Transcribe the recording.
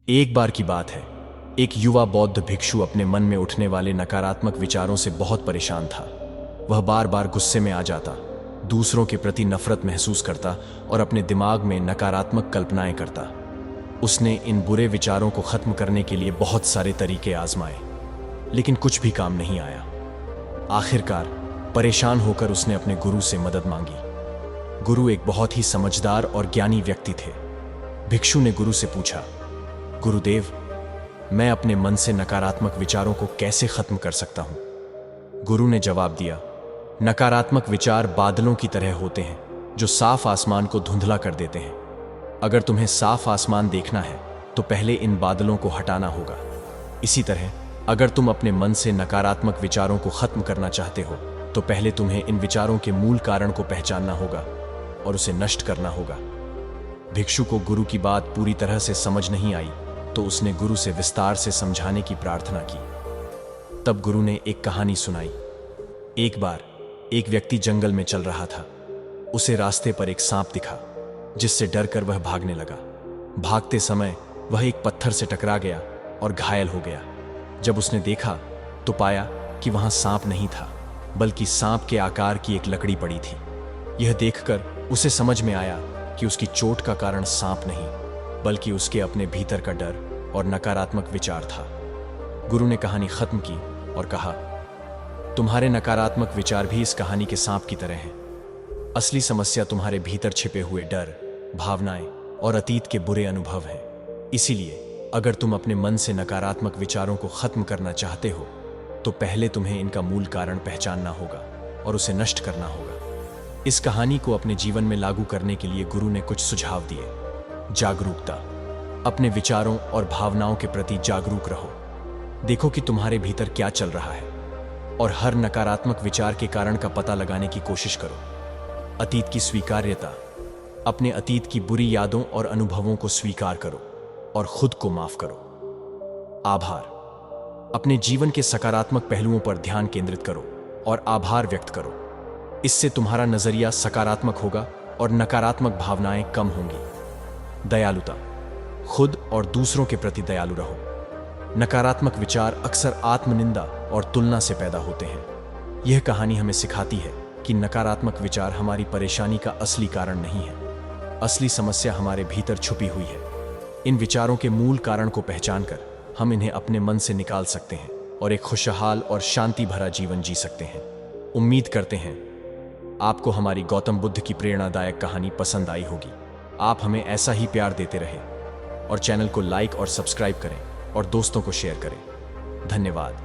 एक बार की बात है, एक युवा बौद्ध भिक्षु अपने मन में उठने वाले नकारात्मक विचारों से बहुत परेशान था। वह बार बार गुस्से में आ जाता, दूसरों के प्रति नफरत महसूस करता और अपने दिमाग में नकारात्मक कल्पनाएं करता। उसने इन बुरे विचारों को खत्म करने के लिए बहुत सारे तरीके आजमाए, लेकिन कुछ भी काम नहीं आया। आखिरकार परेशान होकर उसने अपने गुरु से मदद मांगी। गुरु एक बहुत ही समझदार और ज्ञानी व्यक्ति थे। भिक्षु ने गुरु से पूछा, गुरुदेव, मैं अपने मन से नकारात्मक विचारों को कैसे खत्म कर सकता हूं? गुरु ने जवाब दिया, नकारात्मक विचार बादलों की तरह होते हैं जो साफ आसमान को धुंधला कर देते हैं। अगर तुम्हें साफ आसमान देखना है तो पहले इन बादलों को हटाना होगा। इसी तरह अगर तुम अपने मन से नकारात्मक विचारों को खत्म करना चाहते हो तो पहले तुम्हें इन विचारों के मूल कारण को पहचानना होगा और उसे नष्ट करना होगा। भिक्षु को गुरु की बात पूरी तरह से समझ नहीं आई, तो उसने गुरु से विस्तार से समझाने की प्रार्थना की। तब गुरु ने एक कहानी सुनाई। एक बार एक व्यक्ति जंगल में चल रहा था। उसे रास्ते पर एक सांप दिखा, जिससे डरकर वह भागने लगा। भागते समय वह एक पत्थर से टकरा गया और घायल हो गया। जब उसने देखा तो पाया कि वहां सांप नहीं था, बल्कि सांप के आकार की एक लकड़ी पड़ी थी। यह देखकर उसे समझ में आया कि उसकी चोट का कारण सांप नहीं, बल्कि उसके अपने भीतर का डर और नकारात्मक विचार था। गुरु ने कहानी खत्म की और कहा, तुम्हारे नकारात्मक विचार भी इस कहानी के सांप की तरह हैं। असली समस्या तुम्हारे भीतर छिपे हुए डर, भावनाएं और अतीत के बुरे अनुभव हैं। इसीलिए अगर तुम अपने मन से नकारात्मक विचारों को खत्म करना चाहते हो तो पहले तुम्हें इनका मूल कारण पहचानना होगा और उसे नष्ट करना होगा। इस कहानी को अपने जीवन में लागू करने के लिए गुरु ने कुछ सुझाव दिए। जागरूकता, अपने विचारों और भावनाओं के प्रति जागरूक रहो। देखो कि तुम्हारे भीतर क्या चल रहा है और हर नकारात्मक विचार के कारण का पता लगाने की कोशिश करो। अतीत की स्वीकार्यता, अपने अतीत की बुरी यादों और अनुभवों को स्वीकार करो और खुद को माफ करो। आभार, अपने जीवन के सकारात्मक पहलुओं पर ध्यान केंद्रित करो और आभार व्यक्त करो। इससे तुम्हारा नजरिया सकारात्मक होगा और नकारात्मक भावनाएं कम होंगी। दयालुता, खुद और दूसरों के प्रति दयालु रहो। नकारात्मक विचार अक्सर आत्मनिंदा और तुलना से पैदा होते हैं। यह कहानी हमें सिखाती है कि नकारात्मक विचार हमारी परेशानी का असली कारण नहीं है। असली समस्या हमारे भीतर छुपी हुई है। इन विचारों के मूल कारण को पहचानकर हम इन्हें अपने मन से निकाल सकते हैं और एक खुशहाल और शांति भरा जीवन जी सकते हैं। उम्मीद करते हैं आपको हमारी गौतम बुद्ध की प्रेरणादायक कहानी पसंद आई होगी। आप हमें ऐसा ही प्यार देते रहें और चैनल को लाइक और सब्सक्राइब करें और दोस्तों को शेयर करें। धन्यवाद।